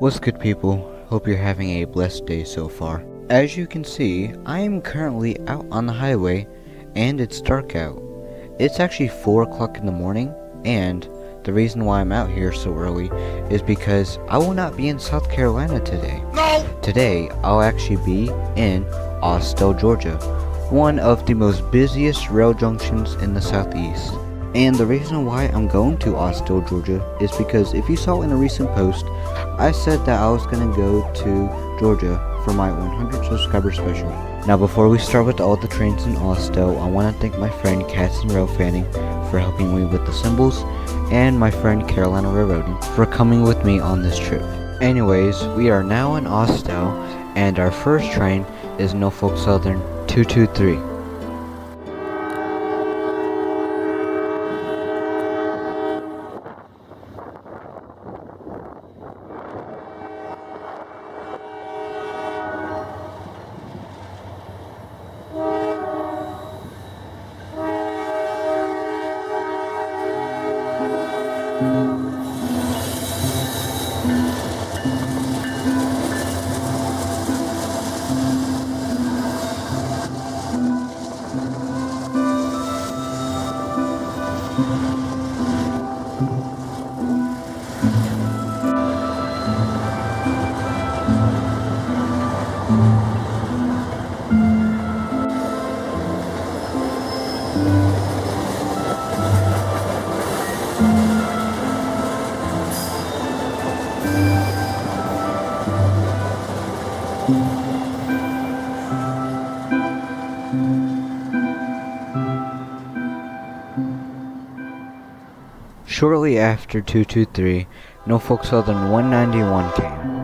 What's good, people? Hope you're having a blessed day so far. As you can see, I am currently out on the highway and it's dark out. It's actually 4 o'clock in the morning, and the reason why I'm out here so early is because I will not be in South Carolina today. No! Today, I'll actually be in Austell, Georgia, one of the most busiest rail junctions in the southeast. And the reason why I'm going to Austell, Georgia is because if you saw in a recent post, I said that I was going to go to Georgia for my 100 subscriber special. Now before we start with all the trains in Austell, I want to thank my friend Cats and Railfanning for helping me with the symbols, and my friend Carolina Railroading for coming with me on this trip. Anyways, we are now in Austell, and our first train is Norfolk Southern 223. Shortly after 223, Norfolk Southern 191 came.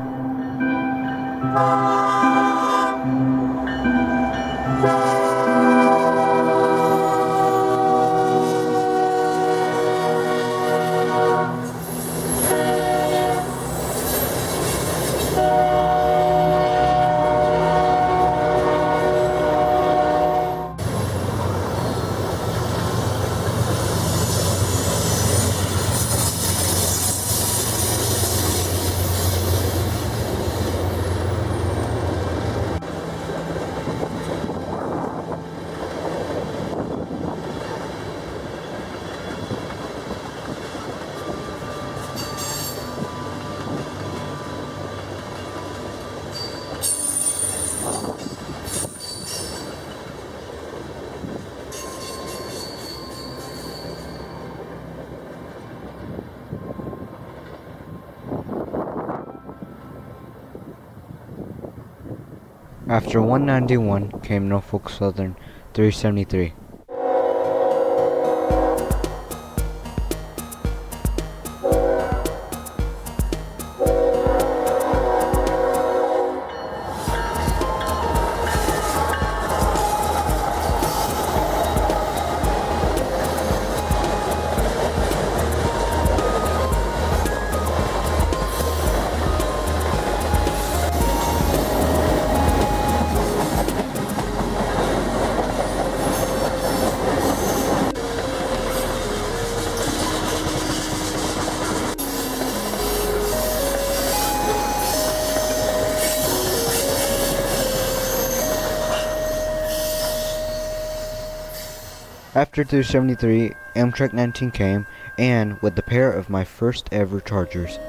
After 191 came Norfolk Southern 373. After 273, Amtrak 19 came, and with a pair of my first ever Chargers.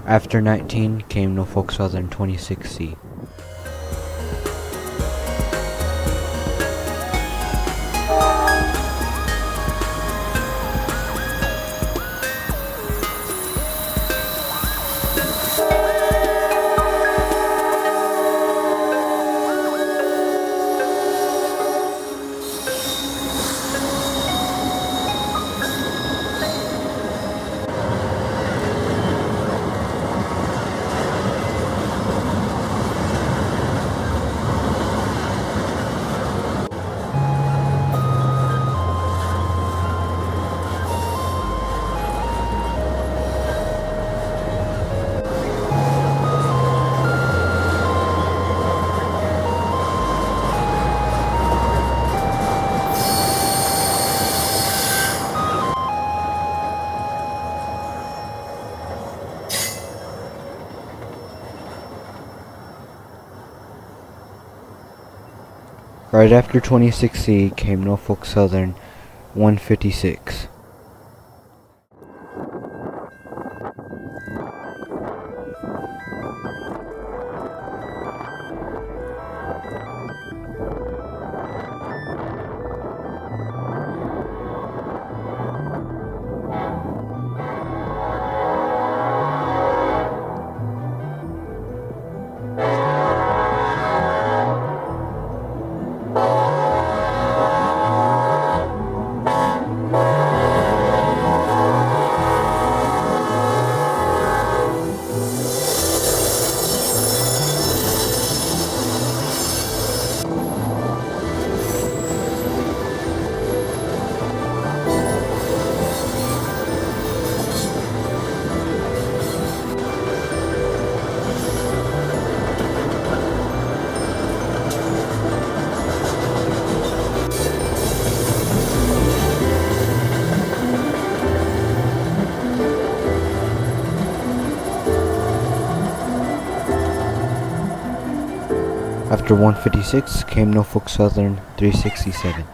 After 19 came Norfolk Southern 26C. Right after 26C came Norfolk Southern 156. After 156 came Norfolk Southern 367.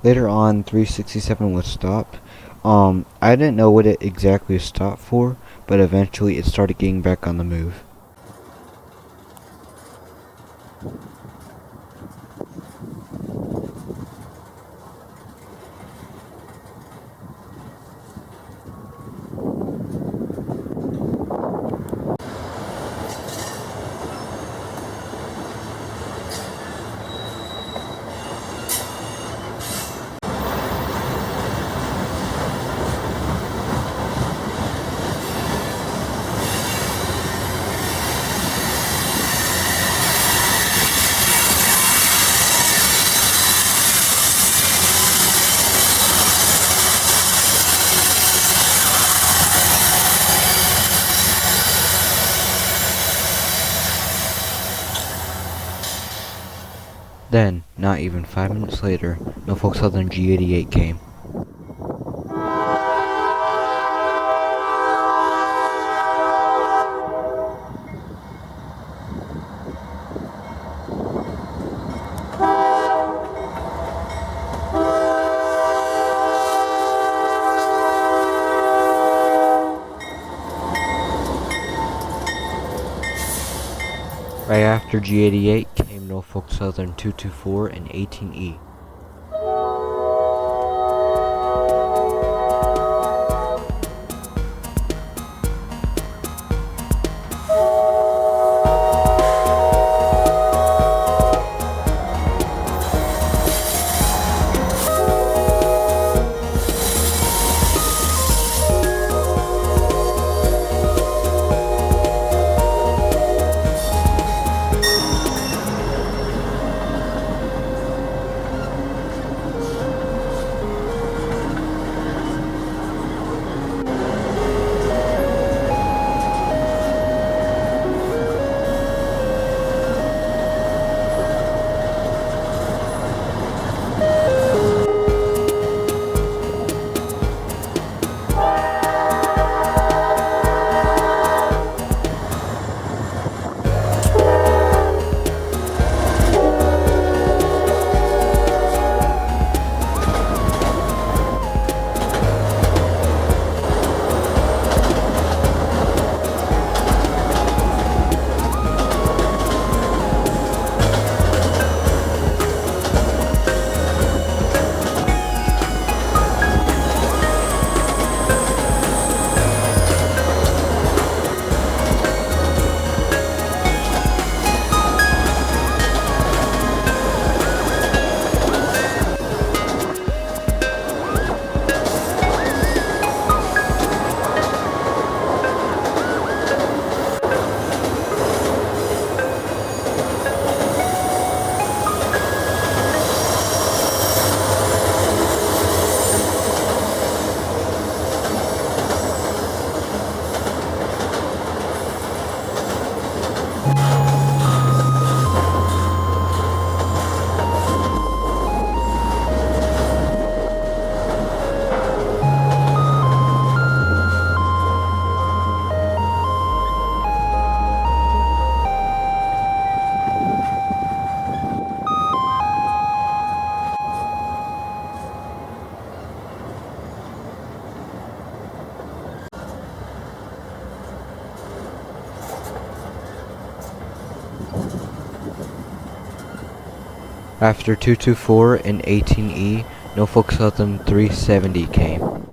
Later on, 367 was stopped. I didn't know what it exactly stopped for, but eventually it started getting back on the move. Then, not even 5 minutes later, Norfolk Southern G88 came. Right after G88 came Norfolk Southern 224 and 18E. After 224 and 18E, Norfolk Southern 370 came.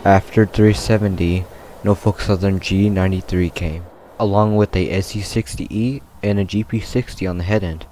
After 370, Norfolk Southern G93 came, along with a SE60E and a GP60 on the head end.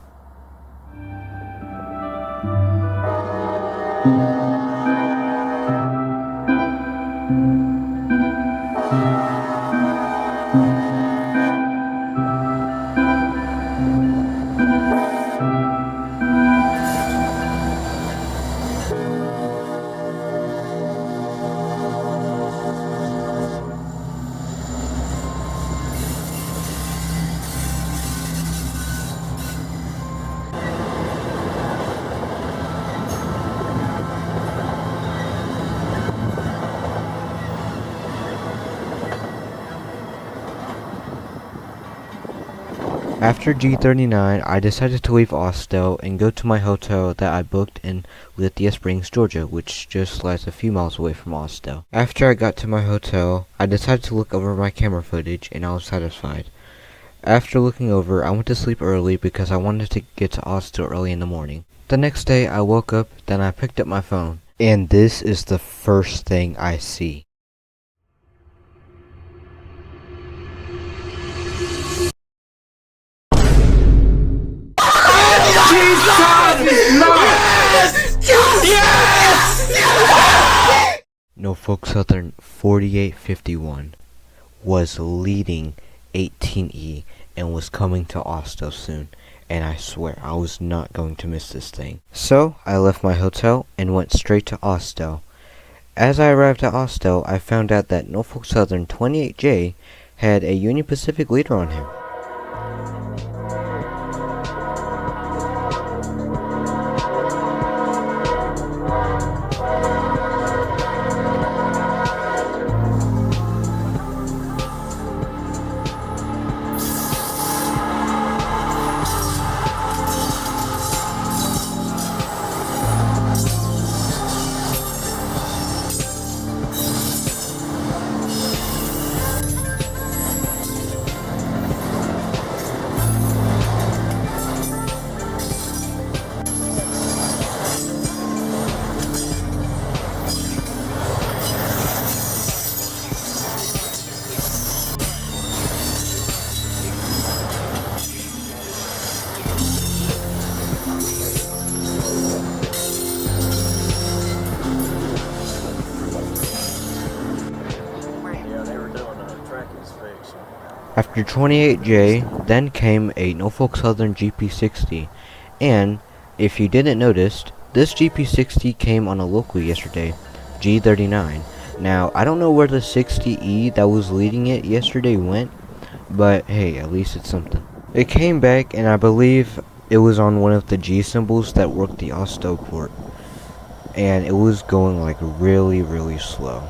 After G39, I decided to leave Austell and go to my hotel that I booked in Lithia Springs, Georgia, which just lies a few miles away from Austell. After I got to my hotel, I decided to look over my camera footage and I was satisfied. After looking over, I went to sleep early because I wanted to get to Austell early in the morning. The next day, I woke up, then I picked up my phone, and this is the first thing I see. Norfolk Southern 4851 was leading 18E and was coming to Austell soon, and I swear I was not going to miss this thing. So I left my hotel and went straight to Austell. As I arrived at Austell, I found out that Norfolk Southern 28J had a Union Pacific leader on him. After 28J, then came a Norfolk Southern GP60, and, if you didn't notice, this GP60 came on a local yesterday, G39. Now, I don't know where the 60E that was leading it yesterday went, but hey, at least it's something. It came back, and I believe it was on one of the G symbols that worked the Austell port, and it was going like really, really slow.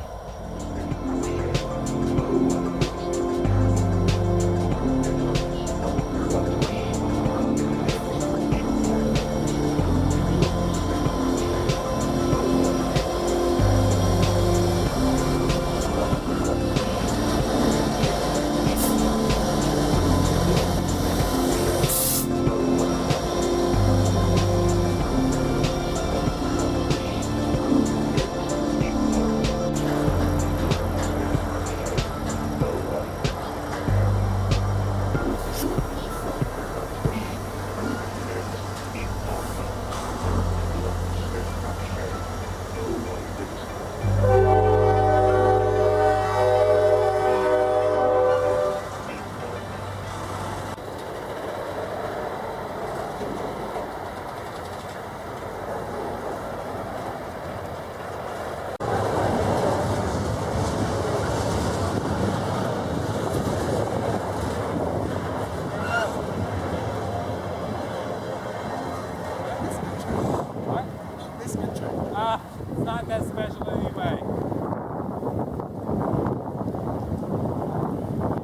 not that special anyway.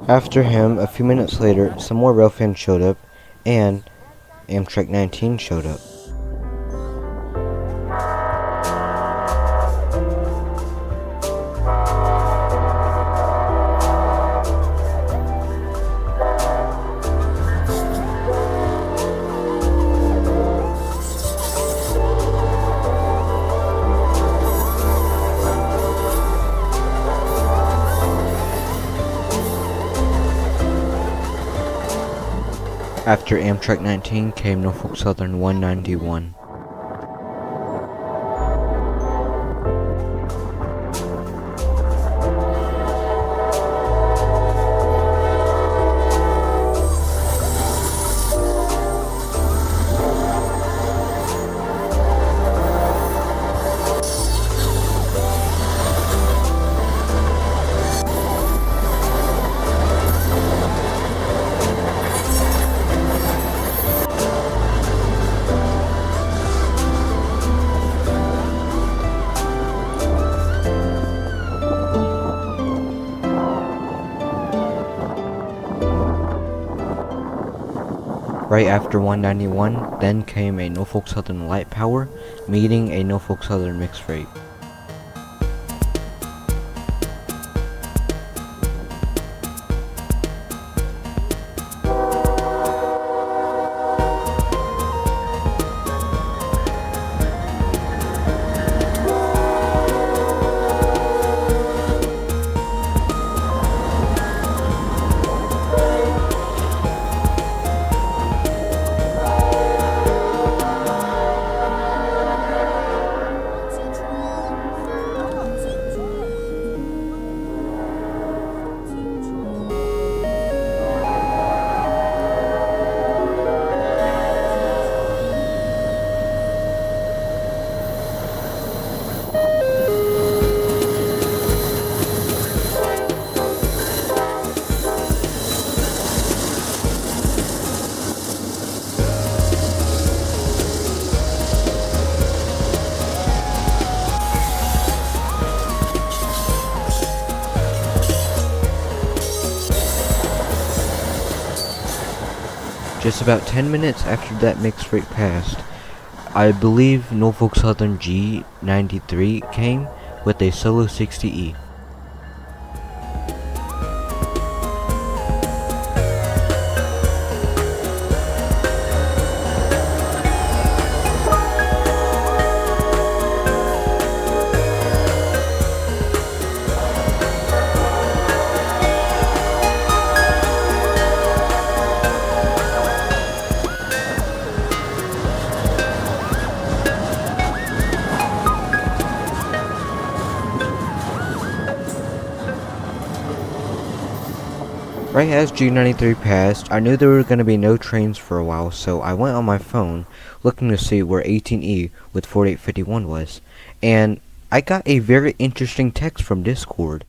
After him, a few minutes later, some more Railfans showed up, and Amtrak 19 showed up. After Amtrak 19 came Norfolk Southern 191. Right after 191, then came a Norfolk Southern Light Power, meeting a Norfolk Southern Mixed Freight. Just about 10 minutes after that mixed freight passed, I believe Norfolk Southern G93 came with a Solo 60E. Right as G93 passed, I knew there were going to be no trains for a while, so I went on my phone looking to see where 18E with 4851 was, and I got a very interesting text from Discord.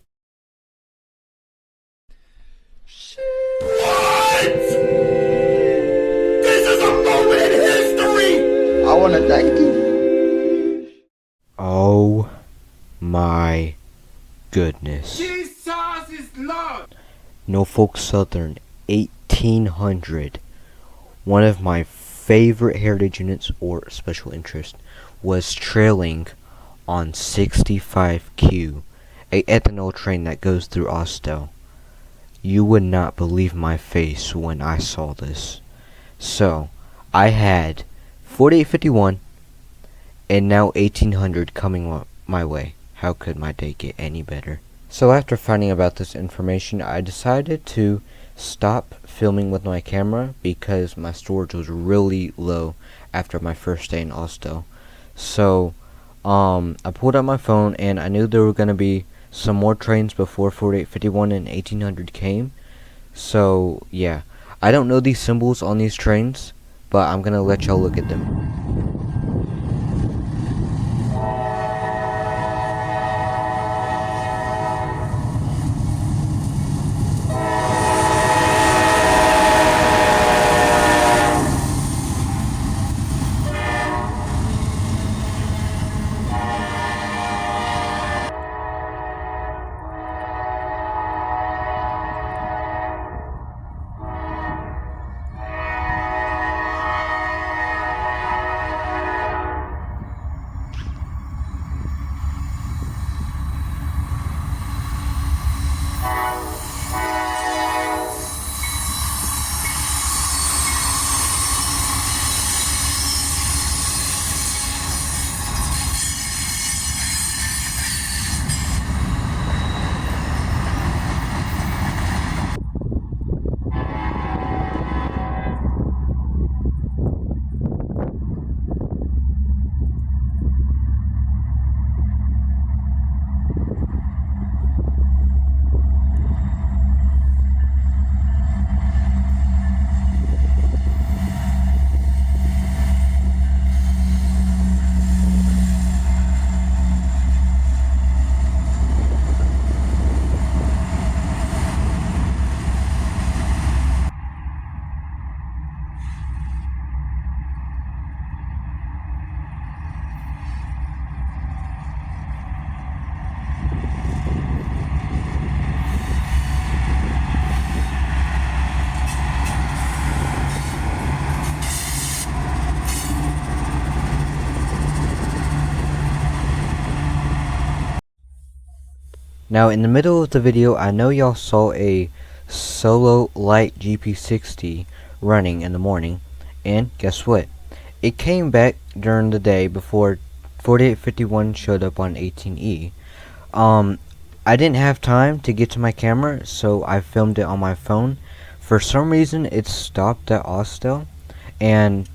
What? This is a moment in history! I want to thank you. Oh my goodness. Jesus is Lord! Norfolk Southern 1800, one of my favorite heritage units or special interest, was trailing on 65Q, a ethanol train that goes through Austell. You would not believe my face when I saw this. So, I had 4851 and now 1800 coming my way. How could my day get any better? So after finding about this information, I decided to stop filming with my camera because my storage was really low after my first day in Austell. So I pulled out my phone and I knew there were going to be some more trains before 4851 and 1800 came. So yeah, I don't know these symbols on these trains, but I'm going to let y'all look at them. Now in the middle of the video, I know y'all saw a solo light GP60 running in the morning, and guess what? It came back during the day before 4851 showed up on 18E. I didn't have time to get to my camera, so I filmed it on my phone. For some reason, it stopped at Austell, and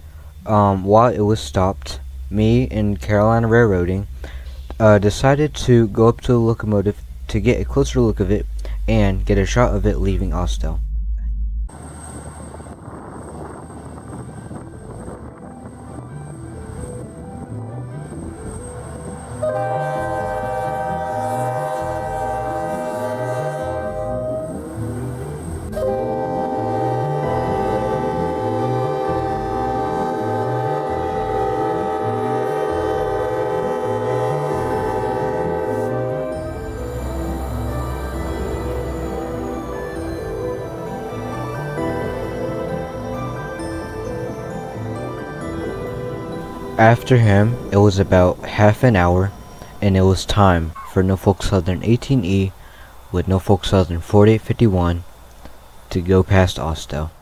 while it was stopped, me and Carolina Railroading decided to go up to the locomotive to get a closer look of it and get a shot of it leaving Austell. After him, it was about half an hour, and it was time for Norfolk Southern 18E with Norfolk Southern 4851 to go past Austell.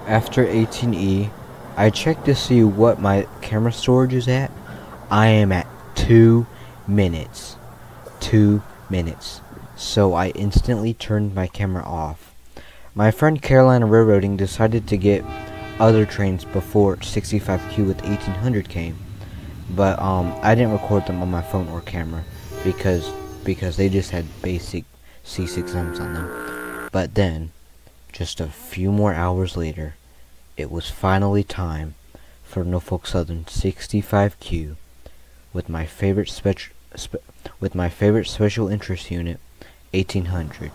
After 18E, I checked to see what my camera storage is at. I am at 2 minutes. 2 minutes. So I instantly turned my camera off. My friend Carolina Railroading decided to get other trains before 65Q with 1800 came. But I didn't record them on my phone or camera because they just had basic C6Ms on them. But then, just a few more hours later, it was finally time for Norfolk Southern 65Q with my favorite special interest unit, 1800.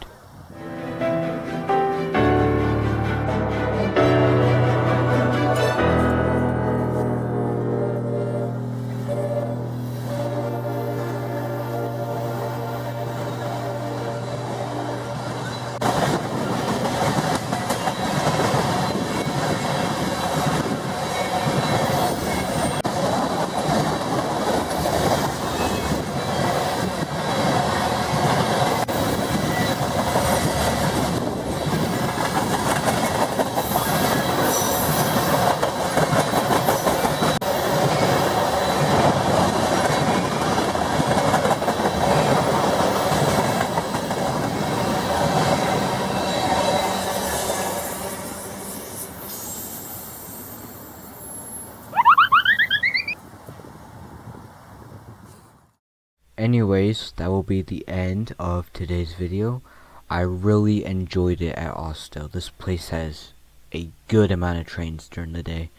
Anyways, that will be the end of today's video. I really enjoyed it at Austell. This place has a good amount of trains during the day.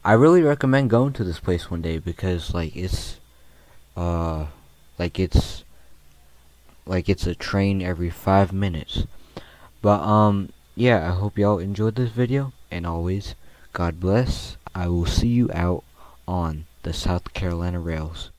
I really recommend going to this place one day because it's a train every 5 minutes. But yeah, I hope y'all enjoyed this video, and always, God bless. I will see you out on the South Carolina rails.